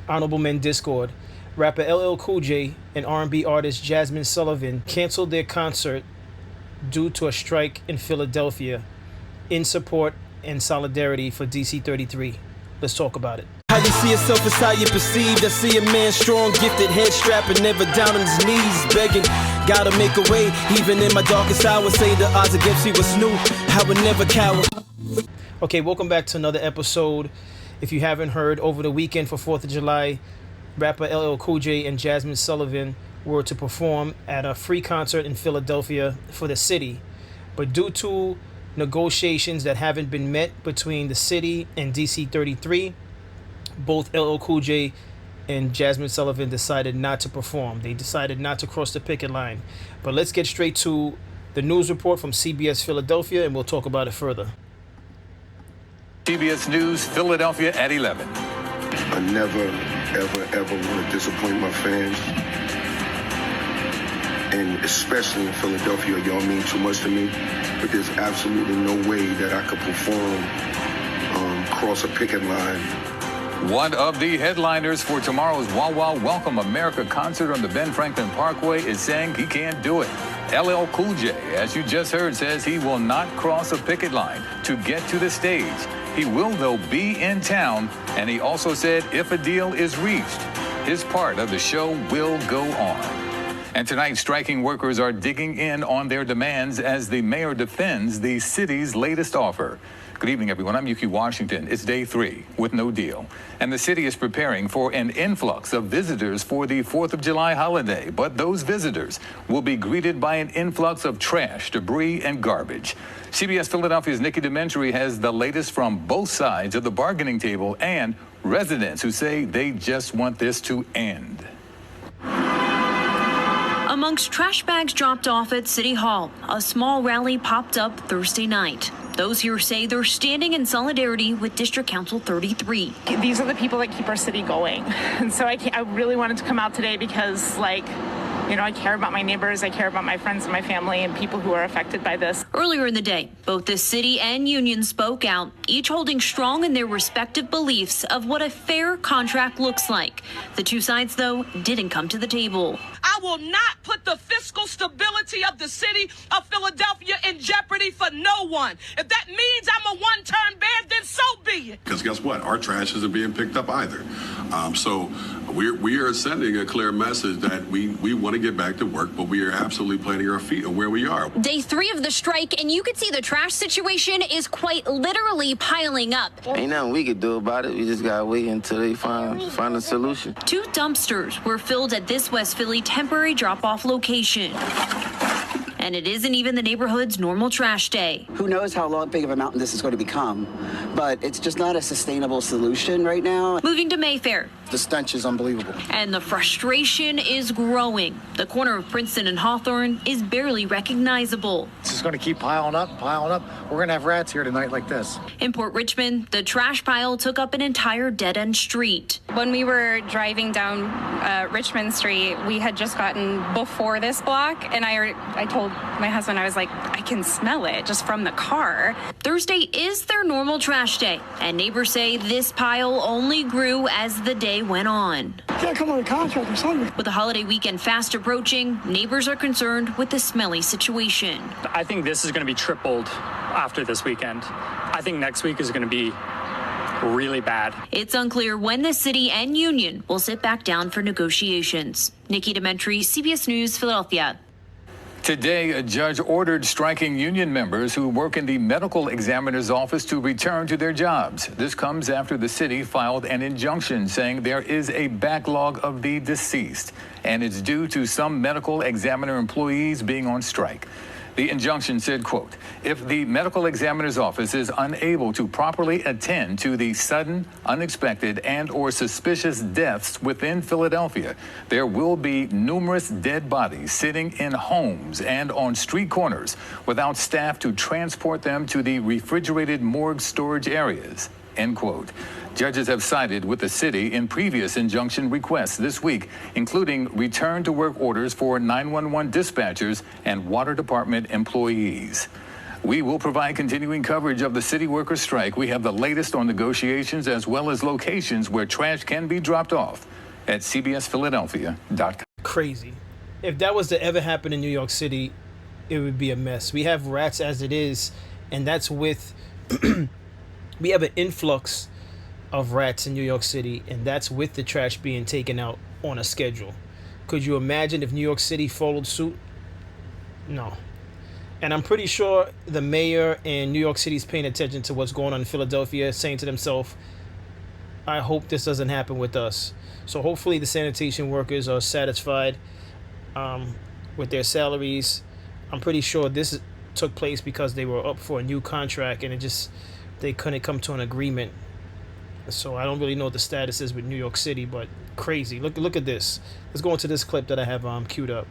Honorable Men Discord, rapper LL Cool J and R&B artist Jasmine Sullivan canceled their concert due to a strike in Philadelphia in support and solidarity for DC 33. Let's talk about it. How you see yourself is how you perceived. I see a man strong, gifted, head strapping, never down on his knees, begging. Gotta make a way, even in my darkest hour. Say the odds against me was new. I would never cower. Okay, welcome back to another episode. If you haven't heard, over the weekend for 4th of July, rapper LL Cool J and Jasmine Sullivan were to perform at a free concert in Philadelphia for the city. But due to negotiations that haven't been met between the city and DC 33, both LL Cool J and Jasmine Sullivan decided not to perform. They decided not to cross the picket line. But let's get straight to the news report from CBS Philadelphia, and we'll talk about it further. CBS News, Philadelphia at 11. I never, ever want to disappoint my fans. And especially in Philadelphia, y'all mean too much to me. But there's absolutely no way that I could perform, cross a picket line. One of the headliners for tomorrow's Wow Wow Welcome America concert on the Ben Franklin Parkway is saying he can't do it. LL Cool J, as you just heard, says he will not cross a picket line to get to the stage. He will, though, be in town, and he also said if a deal is reached, his part of the show will go on. And tonight, striking workers are digging in on their demands as the mayor defends the city's latest offer. Good evening, everyone. I'm Yuki Washington. It's day 3 with no deal. And the city is preparing for an influx of visitors for the 4th of July holiday. But those visitors will be greeted by an influx of trash, debris, and garbage. CBS Philadelphia's Nikki Dementri has the latest from both sides of the bargaining table and residents who say they just want this to end. Amongst trash bags dropped off at City Hall, a small rally popped up Thursday night. Those here say they're standing in solidarity with District Council 33. These are the people that keep our city going. And so I really wanted to come out today because, I care about my neighbors, I care about my friends and my family and people who are affected by this. Earlier in the day, both the city and union spoke out, each holding strong in their respective beliefs of what a fair contract looks like. The two sides, though, didn't come to the table. I will not put the fiscal stability of the city of Philadelphia in jeopardy for no one. If that means I'm a one-term ban, then so be it. Because guess what? Our trash isn't being picked up either. So we are sending a clear message that we want to get back to work, but we are absolutely planting our feet on where we are. Day 3 of the strike, and you can see the trash situation is quite literally piling up. Ain't nothing we could do about it. We just gotta wait until they find a solution. 2 dumpsters were filled at this West Philly temporary drop-off location. And it isn't even the neighborhood's normal trash day. Who knows how big of a mountain this is going to become, but it's just not a sustainable solution right now. Moving to Mayfair. The stench is unbelievable. And the frustration is growing. The corner of Princeton and Hawthorne is barely recognizable. It's just going to keep piling up. We're going to have rats here tonight like this. In Port Richmond, the trash pile took up an entire dead-end street. When we were driving down Richmond Street, we had just gotten before this block, and I told my husband, I was like, I can smell it just from the car. Thursday is their normal trash day, and neighbors say this pile only grew as the day went on. Can't come on a contract or something. With the holiday weekend fast approaching, neighbors are concerned with the smelly situation. I think this is going to be tripled after this weekend. I think next week is going to be really bad. It's unclear when the city and union will sit back down for negotiations. Nikki Dementri, CBS News, Philadelphia. Today, a judge ordered striking union members who work in the medical examiner's office to return to their jobs. This comes after the city filed an injunction saying there is a backlog of the deceased, and it's due to some medical examiner employees being on strike. The injunction said, quote, if the medical examiner's office is unable to properly attend to the sudden, unexpected, and or suspicious deaths within Philadelphia, there will be numerous dead bodies sitting in homes and on street corners without staff to transport them to the refrigerated morgue storage areas, end quote. Judges have sided with the city in previous injunction requests this week, including return to work orders for 911 dispatchers and water department employees. We will provide continuing coverage of the city workers' strike. We have the latest on negotiations as well as locations where trash can be dropped off at cbsphiladelphia.com. Crazy. If that was to ever happen in New York City, it would be a mess. We have rats as it is, and that's with we have an influx of rats in New York City, and that's with the trash being taken out on a schedule. Could you imagine if New York City followed suit? No. And I'm pretty sure the mayor in New York City is paying attention to what's going on in Philadelphia, saying to themselves, I hope this doesn't happen with us. So hopefully the sanitation workers are satisfied with their salaries. I'm pretty sure this took place because they were up for a new contract and they couldn't come to an agreement. So I don't really know what the status is with New York City, but crazy. Look at this. Let's go into this clip that I have queued up.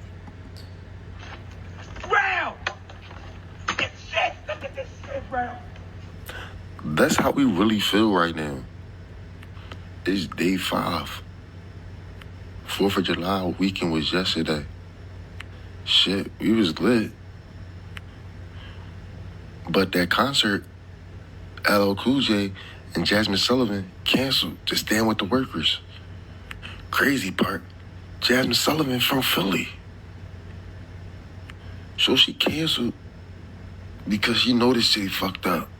That's how we really feel right now. It's day 5. 4th of July weekend was yesterday. Shit, we was lit. But that concert, LL Cool J and Jasmine Sullivan canceled to stand with the workers. Crazy part, Jasmine Sullivan from Philly. So she canceled because she know this city fucked up.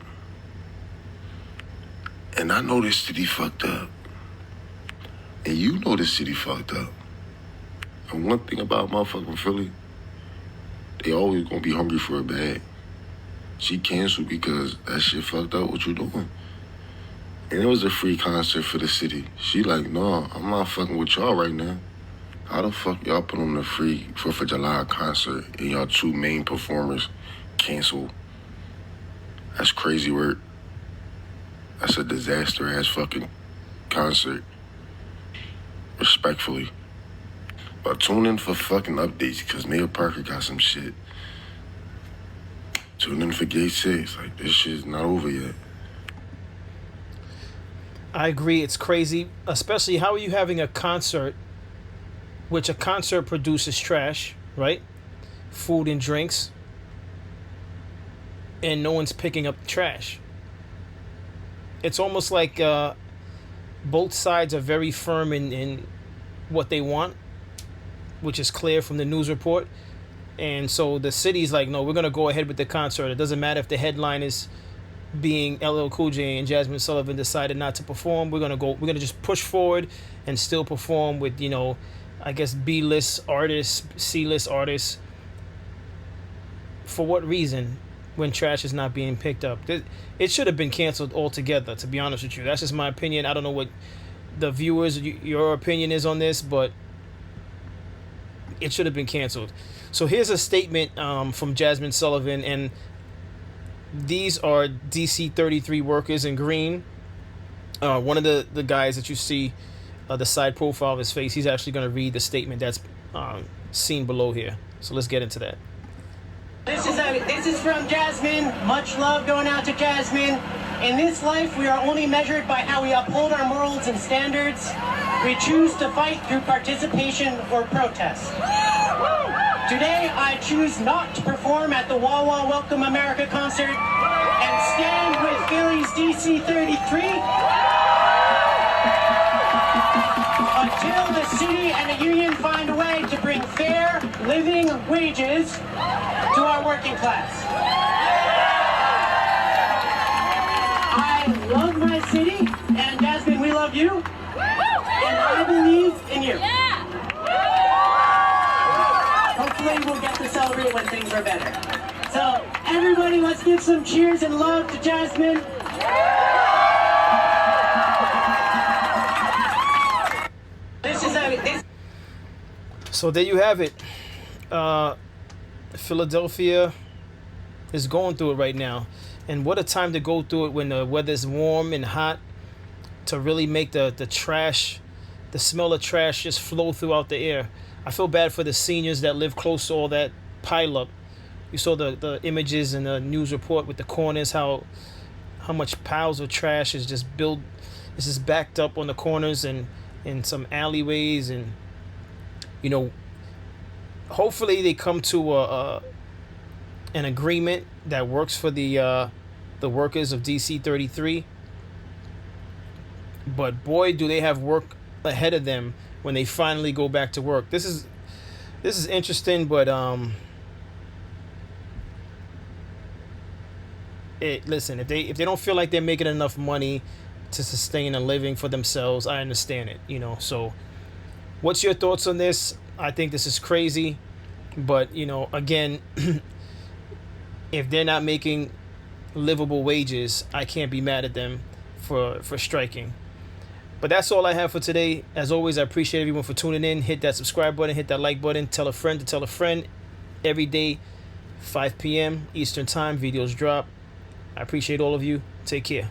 And I know this city fucked up. And you know this city fucked up. And one thing about motherfucking Philly, they always gonna be hungry for a bag. She canceled because that shit fucked up what you doing. And it was a free concert for the city. She like, no, I'm not fucking with y'all right now. How the fuck y'all put on a free 4th of July concert and y'all 2 main performers cancel? That's crazy work. That's a disaster-ass fucking concert. Respectfully. But tune in for fucking updates, because Mayor Parker got some shit. Tune in for Gate 6. Like, this shit's not over yet. I agree, it's crazy. Especially, how are you having a concert, which a concert produces trash, right? Food and drinks. And no one's picking up the trash. It's almost like both sides are very firm in what they want, which is clear from the news report. And so the city's like, no, we're going to go ahead with the concert. It doesn't matter if the headline is being LL Cool J and Jasmine Sullivan decided not to perform. We're going to just push forward and still perform with, I guess, B-list artists, C-list artists. For what reason? When trash is not being picked up. It should have been canceled altogether, to be honest with you. That's just my opinion. I don't know what the viewers, your opinion is on this, but it should have been canceled. So here's a statement from Jasmine Sullivan, and these are DC 33 workers in green. One of the guys that you see, the side profile of his face, he's actually going to read the statement that's seen below here. So let's get into that. This is from Jasmine. Much love going out to Jasmine. In this life, we are only measured by how we uphold our morals and standards. We choose to fight through participation or protest. Today, I choose not to perform at the Wah Wah Welcome America concert and stand with Philly's DC 33 until the city and the union find a way to bring fair living wages to our working class. I love my city, and Jasmine, we love you, and I believe in you. Hopefully we'll get to celebrate when things are better. So everybody, let's give some cheers and love to Jasmine. So there you have it. Philadelphia is going through it right now. And what a time to go through it when the weather's warm and hot, to really make the trash, the smell of trash just flow throughout the air. I feel bad for the seniors that live close to all that pileup. You saw the images in the news report with the corners, how much piles of trash is just backed up on the corners and in some alleyways. And hopefully they come to an agreement that works for the workers of DC 33. But boy, do they have work ahead of them when they finally go back to work. This is interesting, but listen, if they don't feel like they're making enough money to sustain a living for themselves, I understand it, you know. So what's your thoughts on this? I think this is crazy, but you know, again, if they're not making livable wages, I can't be mad at them for striking. But that's all I have for today. As always, I appreciate everyone for tuning in. Hit that subscribe button, hit that like button, tell a friend to tell a friend. Every day, 5 p.m. Eastern time, videos drop. I appreciate all of you. Take care.